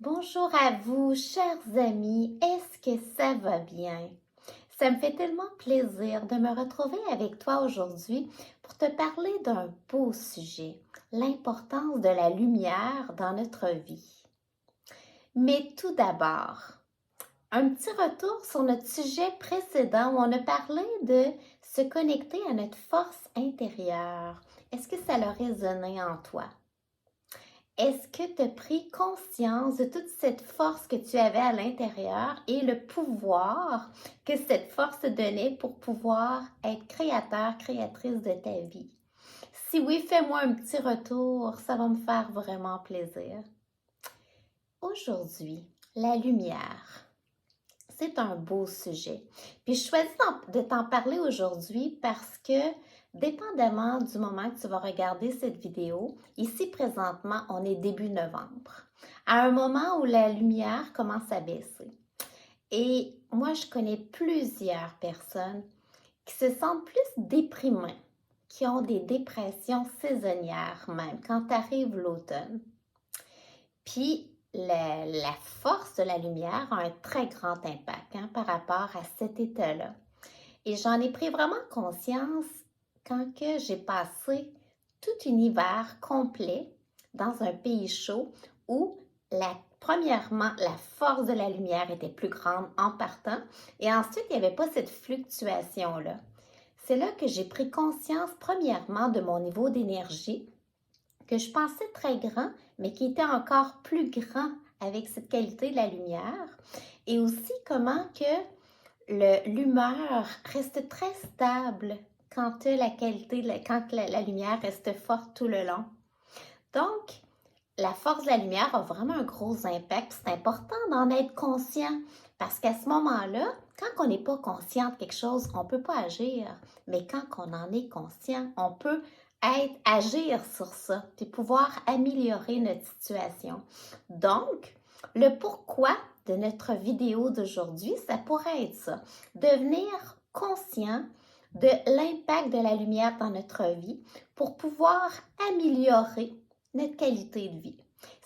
Bonjour à vous, chers amis. Est-ce que ça va bien? Ça me fait tellement plaisir de me retrouver avec toi aujourd'hui pour te parler d'un beau sujet, l'importance de la lumière dans notre vie. Mais tout d'abord, un petit retour sur notre sujet précédent où on a parlé de se connecter à notre force intérieure. Est-ce que ça a résonné en toi? Est-ce que tu as pris conscience de toute cette force que tu avais à l'intérieur et le pouvoir que cette force te donnait pour pouvoir être créateur, créatrice de ta vie? Si oui, fais-moi un petit retour, ça va me faire vraiment plaisir. Aujourd'hui, la lumière. C'est un beau sujet. Puis je choisis de t'en parler aujourd'hui parce que, dépendamment du moment que tu vas regarder cette vidéo, ici présentement, on est début novembre, à un moment où la lumière commence à baisser. Et moi, je connais plusieurs personnes qui se sentent plus déprimées, qui ont des dépressions saisonnières même, quand arrive l'automne. Puis, la force de la lumière a un très grand impact par rapport à cet état-là. Et j'en ai pris vraiment conscience quand que j'ai passé tout un hiver complet dans un pays chaud où premièrement, la force de la lumière était plus grande en partant et ensuite, il n'y avait pas cette fluctuation-là. C'est là que j'ai pris conscience premièrement de mon niveau d'énergie que je pensais très grand, mais qui était encore plus grand avec cette qualité de la lumière. Et aussi comment que l'humeur reste très stable quand la lumière reste forte tout le long. Donc, la force de la lumière a vraiment un gros impact. C'est important d'en être conscient parce qu'à ce moment-là, quand on n'est pas conscient de quelque chose, on ne peut pas agir. Mais quand on en est conscient, on peut agir sur ça puis pouvoir améliorer notre situation. Donc, le pourquoi de notre vidéo d'aujourd'hui, ça pourrait être ça. Devenir conscient de l'impact de la lumière dans notre vie pour pouvoir améliorer notre qualité de vie.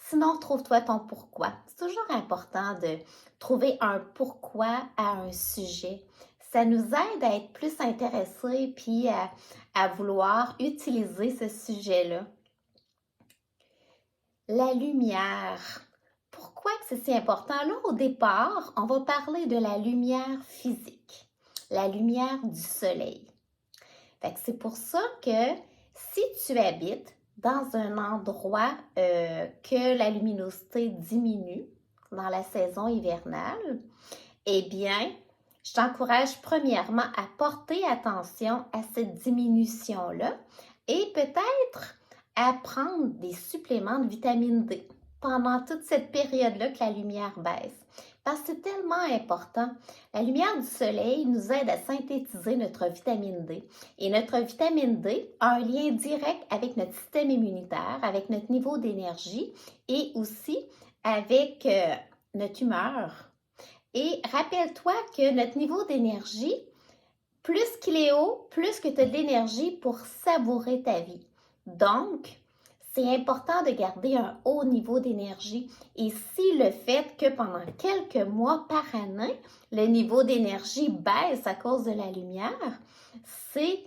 Sinon, trouve-toi ton pourquoi. C'est toujours important de trouver un pourquoi à un sujet. Ça nous aide à être plus intéressés puis à vouloir utiliser ce sujet-là. La lumière. Pourquoi que c'est si important? Là, au départ, on va parler de la lumière physique, la lumière du soleil. C'est pour ça que si tu habites dans un endroit que la luminosité diminue dans la saison hivernale, eh bien, je t'encourage premièrement à porter attention à cette diminution-là et peut-être à prendre des suppléments de vitamine D pendant toute cette période-là que la lumière baisse. Parce que c'est tellement important. La lumière du soleil nous aide à synthétiser notre vitamine D. Et notre vitamine D a un lien direct avec notre système immunitaire, avec notre niveau d'énergie et aussi avec notre humeur. Et rappelle-toi que notre niveau d'énergie, plus qu'il est haut, plus que tu as de l'énergie pour savourer ta vie. Donc, c'est important de garder un haut niveau d'énergie. Et si le fait que pendant quelques mois par année, le niveau d'énergie baisse à cause de la lumière, c'est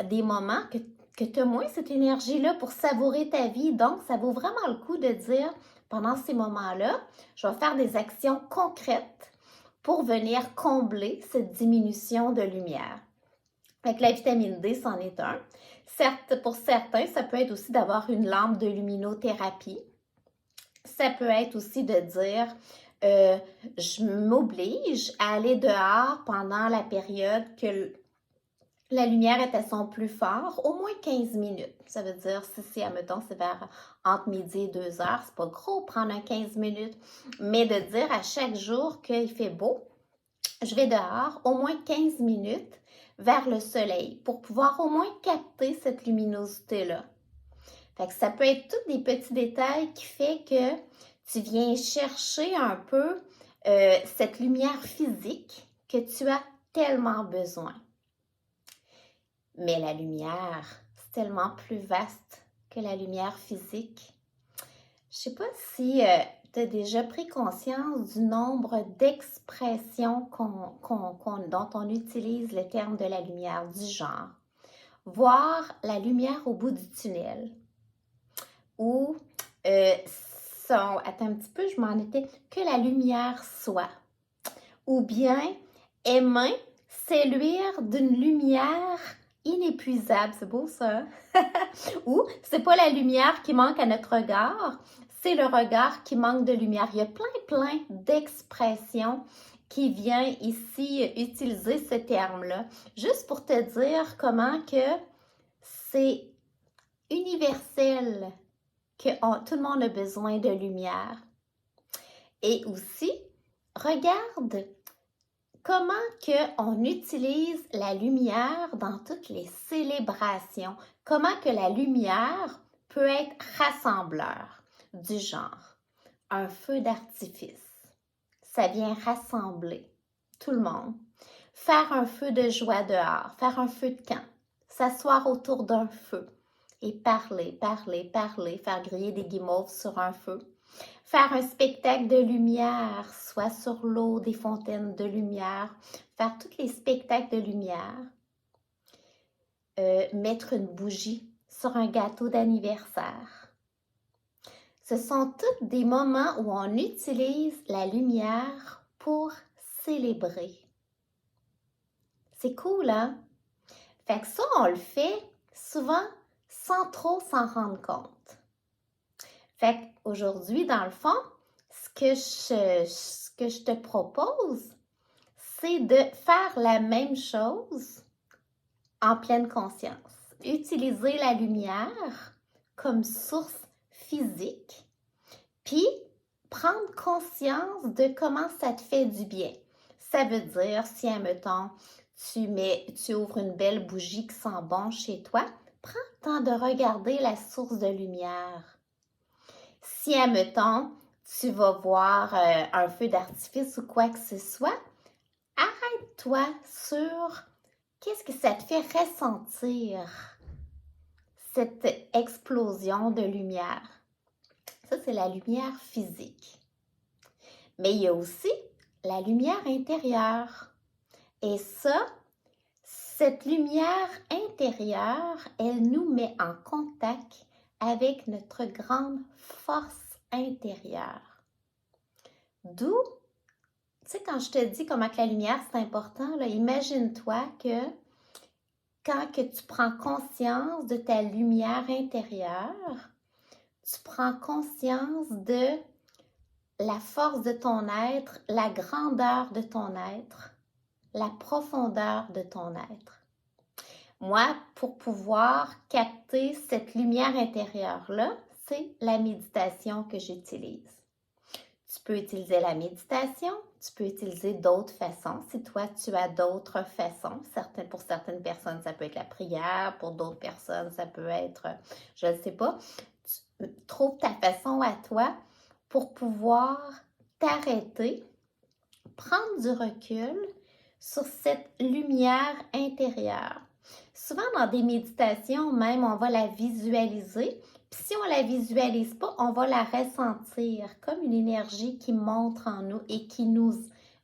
des moments que tu as moins cette énergie-là pour savourer ta vie. Donc, ça vaut vraiment le coup de dire, pendant ces moments-là, je vais faire des actions concrètes pour venir combler cette diminution de lumière. Fait que la vitamine D, c'en est un. Certes, pour certains, ça peut être aussi d'avoir une lampe de luminothérapie. Ça peut être aussi de dire, je m'oblige à aller dehors pendant la période que la lumière est à son plus fort, au moins 15 minutes. Ça veut dire, si admettons, c'est vers entre midi et 2 heures, c'est pas gros prendre un 15 minutes, mais de dire à chaque jour qu'il fait beau, je vais dehors au moins 15 minutes vers le soleil pour pouvoir au moins capter cette luminosité-là. Fait que ça peut être tous des petits détails qui fait que tu viens chercher un peu cette lumière physique que tu as tellement besoin. Mais la lumière, c'est tellement plus vaste que la lumière physique. Je sais pas si tu as déjà pris conscience du nombre d'expressions dont on utilise le terme de la lumière, du genre voir la lumière au bout du tunnel ou attends un petit peu, je m'en étais, que la lumière soit, ou bien aimer séduire d'une lumière inépuisable, c'est beau ça, ou c'est pas la lumière qui manque à notre regard, c'est le regard qui manque de lumière. Il y a plein d'expressions qui viennent ici utiliser ce terme-là, juste pour te dire comment que c'est universel, que tout le monde a besoin de lumière. Et aussi, regarde comment on utilise la lumière dans toutes les célébrations. Comment que la lumière peut être rassembleur, du genre un feu d'artifice. Ça vient rassembler tout le monde. Faire un feu de joie dehors, faire un feu de camp, s'asseoir autour d'un feu et parler, faire griller des guimauves sur un feu. Faire un spectacle de lumière, soit sur l'eau, des fontaines de lumière, faire tous les spectacles de lumière. Mettre une bougie sur un gâteau d'anniversaire. Ce sont tous des moments où on utilise la lumière pour célébrer. C'est cool, hein? Fait que ça, on le fait souvent sans trop s'en rendre compte. Fait qu'aujourd'hui, dans le fond, ce que je te propose, c'est de faire la même chose en pleine conscience. Utiliser la lumière comme source physique, puis prendre conscience de comment ça te fait du bien. Ça veut dire, si, admettons, tu ouvres une belle bougie qui sent bon chez toi, prends le temps de regarder la source de lumière. Si, admettons, tu vas voir un feu d'artifice ou quoi que ce soit, arrête-toi sur qu'est-ce que ça te fait ressentir, cette explosion de lumière. Ça, c'est la lumière physique. Mais il y a aussi la lumière intérieure. Et ça, cette lumière intérieure, elle nous met en contact avec notre grande force intérieure. D'où, tu sais, quand je te dis comment que la lumière, c'est important, là, imagine-toi que quand que tu prends conscience de ta lumière intérieure, tu prends conscience de la force de ton être, la grandeur de ton être, la profondeur de ton être. Moi, pour pouvoir capter cette lumière intérieure-là, c'est la méditation que j'utilise. Tu peux utiliser la méditation, tu peux utiliser d'autres façons. Si toi, tu as d'autres façons, pour certaines personnes, ça peut être la prière, pour d'autres personnes, ça peut être, je ne sais pas, trouve ta façon à toi pour pouvoir t'arrêter, prendre du recul sur cette lumière intérieure. Souvent, dans des méditations, même, on va la visualiser. Puis si on ne la visualise pas, on va la ressentir comme une énergie qui monte en nous et qui nous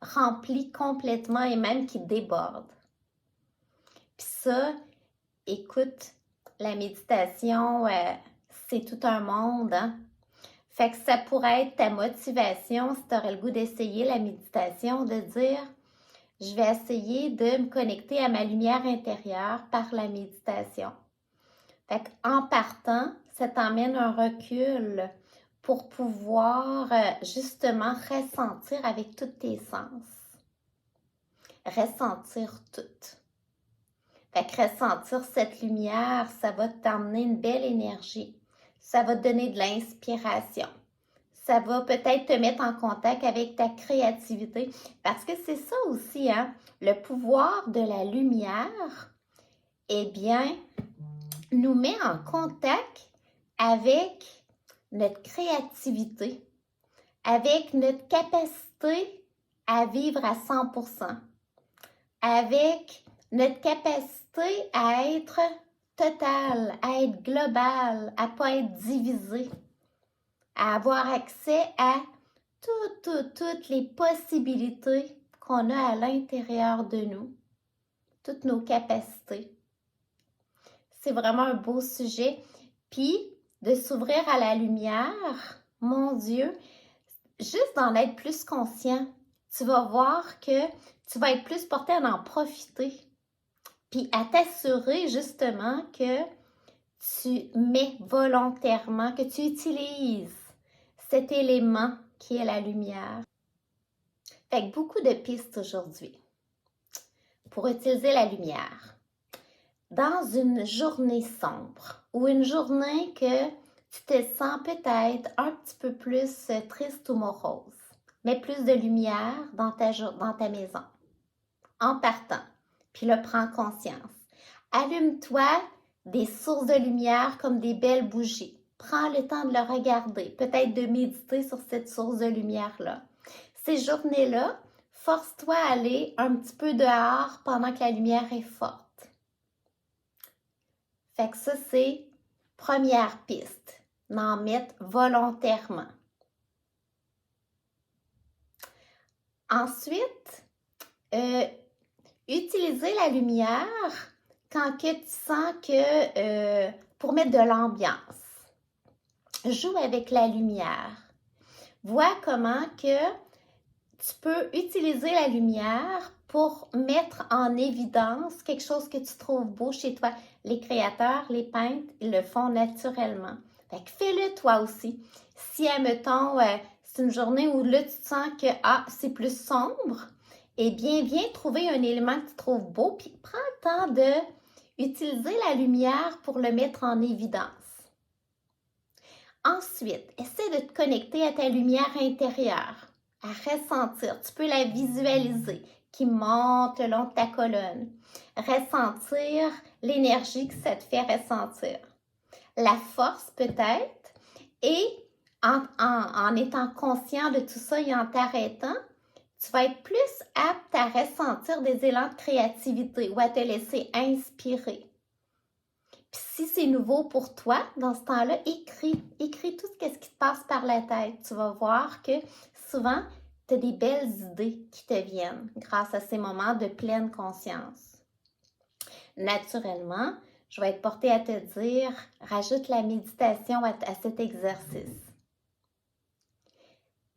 remplit complètement et même qui déborde. Puis ça, écoute, la méditation, c'est tout un monde, hein? Fait que ça pourrait être ta motivation, si tu aurais le goût d'essayer la méditation, de dire « Je vais essayer de me connecter à ma lumière intérieure par la méditation. » Fait qu'en partant, ça t'emmène un recul pour pouvoir justement ressentir avec tous tes sens. Ressentir tout. Fait que ressentir cette lumière, ça va t'emmener une belle énergie. Ça va te donner de l'inspiration. Ça va peut-être te mettre en contact avec ta créativité. Parce que c'est ça aussi, hein? Le pouvoir de la lumière, eh bien, nous met en contact avec notre créativité, avec notre capacité à vivre à 100%, avec notre capacité à être totale, à être globale, à ne pas être divisée, à avoir accès à toutes les possibilités qu'on a à l'intérieur de nous, toutes nos capacités. C'est vraiment un beau sujet. Puis, de s'ouvrir à la lumière, mon Dieu, juste d'en être plus conscient, tu vas voir que tu vas être plus porté à en profiter. Puis à t'assurer justement que tu mets volontairement, que tu utilises cet élément qui est la lumière. Fait que beaucoup de pistes aujourd'hui pour utiliser la lumière. Dans une journée sombre ou une journée que tu te sens peut-être un petit peu plus triste ou morose, mets plus de lumière dans ta maison en partant. Puis là, prends conscience. Allume-toi des sources de lumière comme des belles bougies. Prends le temps de le regarder, peut-être de méditer sur cette source de lumière-là. Ces journées-là, force-toi à aller un petit peu dehors pendant que la lumière est forte. Fait que ça, c'est première piste. D'en mettre volontairement. Ensuite, utiliser la lumière quand que tu sens que pour mettre de l'ambiance. Joue avec la lumière. Vois comment que tu peux utiliser la lumière pour mettre en évidence quelque chose que tu trouves beau chez toi. Les créateurs, les peintres, ils le font naturellement. Fait que fais-le toi aussi. Si, admettons, c'est une journée où là, tu sens que c'est plus sombre, eh bien, viens trouver un élément que tu trouves beau, puis prends le temps d'utiliser la lumière pour le mettre en évidence. Ensuite, essaie de te connecter à ta lumière intérieure, à ressentir. Tu peux la visualiser, qui monte le long de ta colonne. Ressentir l'énergie que ça te fait ressentir. La force peut-être, et en étant conscient de tout ça et en t'arrêtant, tu vas être plus apte à ressentir des élans de créativité ou à te laisser inspirer. Puis si c'est nouveau pour toi, dans ce temps-là, écris tout ce qui te passe par la tête. Tu vas voir que souvent, tu as des belles idées qui te viennent grâce à ces moments de pleine conscience. Naturellement, je vais être portée à te dire, rajoute la méditation à cet exercice.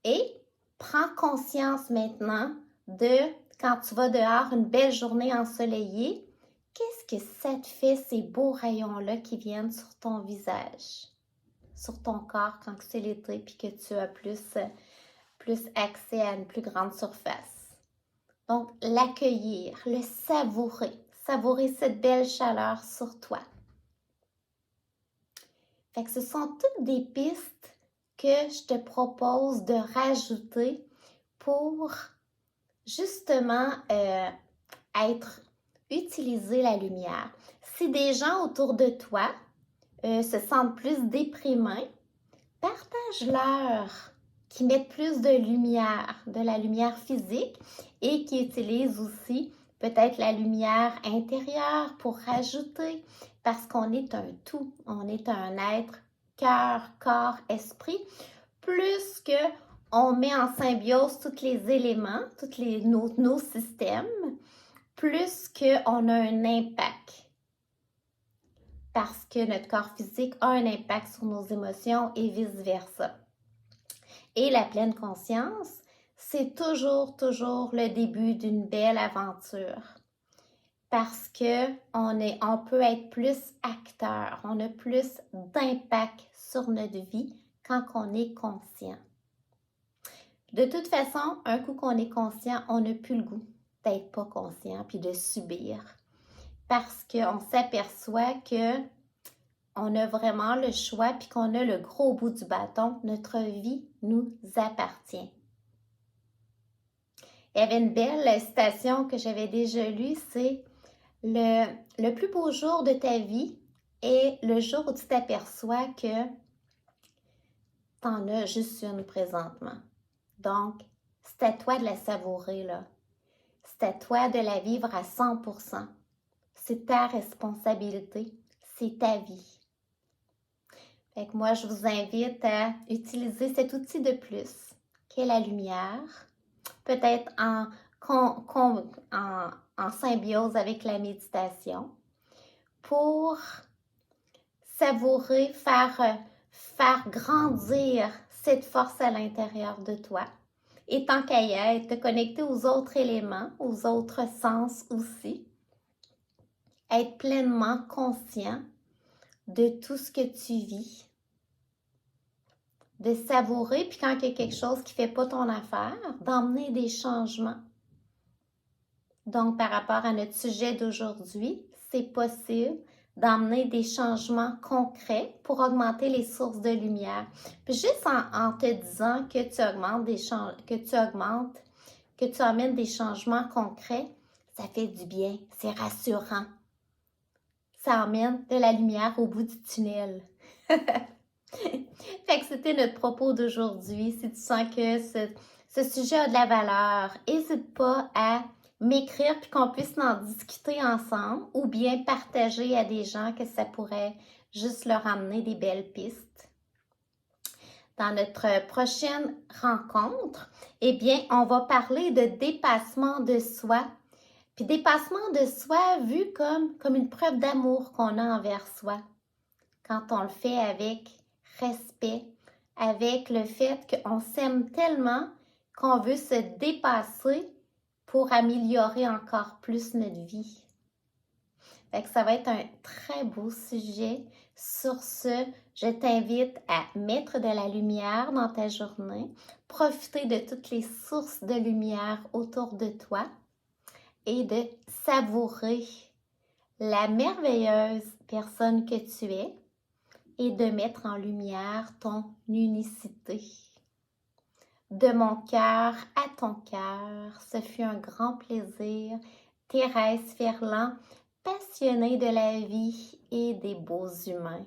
Et prends conscience maintenant de quand tu vas dehors, une belle journée ensoleillée, qu'est-ce que ça te fait, ces beaux rayons-là qui viennent sur ton visage, sur ton corps quand c'est l'été puis que tu as plus accès à une plus grande surface. Donc, l'accueillir, le savourer cette belle chaleur sur toi. Fait que ce sont toutes des pistes que je te propose de rajouter pour justement utiliser la lumière. Si des gens autour de toi se sentent plus déprimés, partage-leur qui mettent plus de lumière, de la lumière physique et qui utilisent aussi peut-être la lumière intérieure pour rajouter, parce qu'on est un tout, on est un être cœur, corps, esprit, plus que on met en symbiose tous les éléments, nos systèmes, plus qu'on a un impact. Parce que notre corps physique a un impact sur nos émotions et vice-versa. Et la pleine conscience, c'est toujours le début d'une belle aventure. Parce que on peut être plus acteur, on a plus d'impact sur notre vie quand on est conscient. De toute façon, un coup qu'on est conscient, on n'a plus le goût d'être pas conscient puis de subir. Parce qu'on s'aperçoit que on a vraiment le choix puis qu'on a le gros bout du bâton. Notre vie nous appartient. Il y avait une belle citation que j'avais déjà lue, c'est le plus beau jour de ta vie est le jour où tu t'aperçois que tu en as juste une présentement. Donc, c'est à toi de la savourer, là. C'est à toi de la vivre à 100%. C'est ta responsabilité, c'est ta vie. Fait que moi, je vous invite à utiliser cet outil de plus qu'est la lumière, peut-être en symbiose avec la méditation, pour savourer, faire grandir cette force à l'intérieur de toi. Et tant qu'à y être, te connecter aux autres éléments, aux autres sens aussi. Être pleinement conscient de tout ce que tu vis. De savourer, puis quand il y a quelque chose qui ne fait pas ton affaire, d'emmener des changements. Donc, par rapport à notre sujet d'aujourd'hui, c'est possible d'emmener des changements concrets pour augmenter les sources de lumière. Puis juste en te disant que tu amènes des changements concrets, ça fait du bien, c'est rassurant. Ça amène de la lumière au bout du tunnel. Fait que c'était notre propos d'aujourd'hui. Si tu sens que ce sujet a de la valeur, n'hésite pas à m'écrire puis qu'on puisse en discuter ensemble ou bien partager à des gens que ça pourrait juste leur amener des belles pistes. Dans notre prochaine rencontre, eh bien, on va parler de dépassement de soi. Puis dépassement de soi vu comme une preuve d'amour qu'on a envers soi. Quand on le fait avec respect, avec le fait qu'on s'aime tellement qu'on veut se dépasser pour améliorer encore plus notre vie. Fait que ça va être un très beau sujet. Sur ce, je t'invite à mettre de la lumière dans ta journée, profiter de toutes les sources de lumière autour de toi et de savourer la merveilleuse personne que tu es et de mettre en lumière ton unicité. De mon cœur à ton cœur, ce fut un grand plaisir. Thérèse Ferland, passionnée de la vie et des beaux humains.